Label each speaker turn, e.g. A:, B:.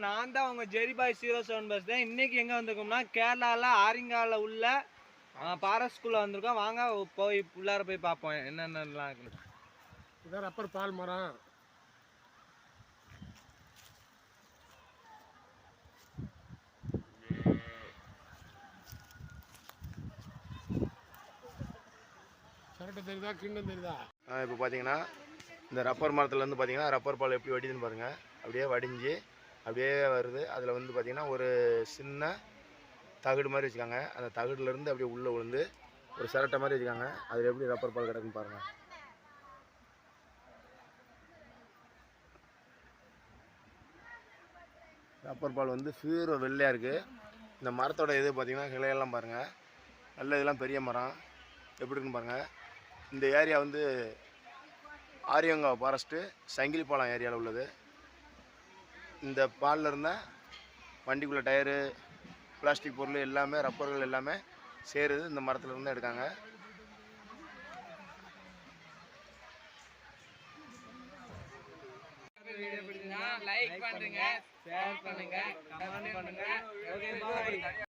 A: நான் தான் உங்க ஜெரி பாய் 07 பேசுறேன். இன்னைக்கு எங்க வந்திருக்கோம்னா கேரளால ஆரிங்கால உள்ள பாரஸ்குள்ள வந்திருக்கோம். வாங்க போய் உள்ளார போய் பார்ப்போம் என்னென்னலாம் இருக்குன்னு.
B: இதான் ரப்பர் பால் மரம். சரட்டை தெரியுதா கிண்ணம் தெரியுதா?
C: இப்போ பார்த்தீங்கன்னா இந்த ரப்பர் மரத்துலேருந்து பார்த்தீங்கன்னா ரப்பர் பால் எப்படி வடிதுன்னு பாருங்கள். அப்படியே வடிஞ்சு அப்படியே வருது. அதில் வந்து பார்த்திங்கன்னா ஒரு சின்ன தகடு மாதிரி வச்சுக்காங்க. அந்த தகடுலேருந்து அப்படியே உள்ளே விழுந்து ஒரு சிரட்டை மாதிரி வச்சுக்காங்க. அதில் எப்படி ரப்பர் பால் கிடக்குன்னு பாருங்கள். ரப்பர் பால் வந்து ஃபியூர் வெள்ளையாக இருக்குது. இந்த மரத்தோட இது பார்த்திங்கன்னா கிளையெல்லாம் பாருங்கள். நல்ல இதெல்லாம் பெரிய மரம் எப்படி இருக்குன்னு பாருங்கள். இந்த ஏரியா வந்து ஆரியங்காவ் ஃபாரஸ்ட்டு சங்கிலிப்பாலம் ஏரியாவில் உள்ளது. இந்த பாலில் இருந்தால் வண்டிக்குள்ளே டயரு பிளாஸ்டிக் பொருள் எல்லாமே ரப்பர்கள் எல்லாமே சேருது இந்த மரத்தில் இருந்து எடுக்காங்க.
A: லைக் பண்ணுங்க, ஷேர் பண்ணுங்க, கமெண்ட் பண்ணுங்க. Okay bye.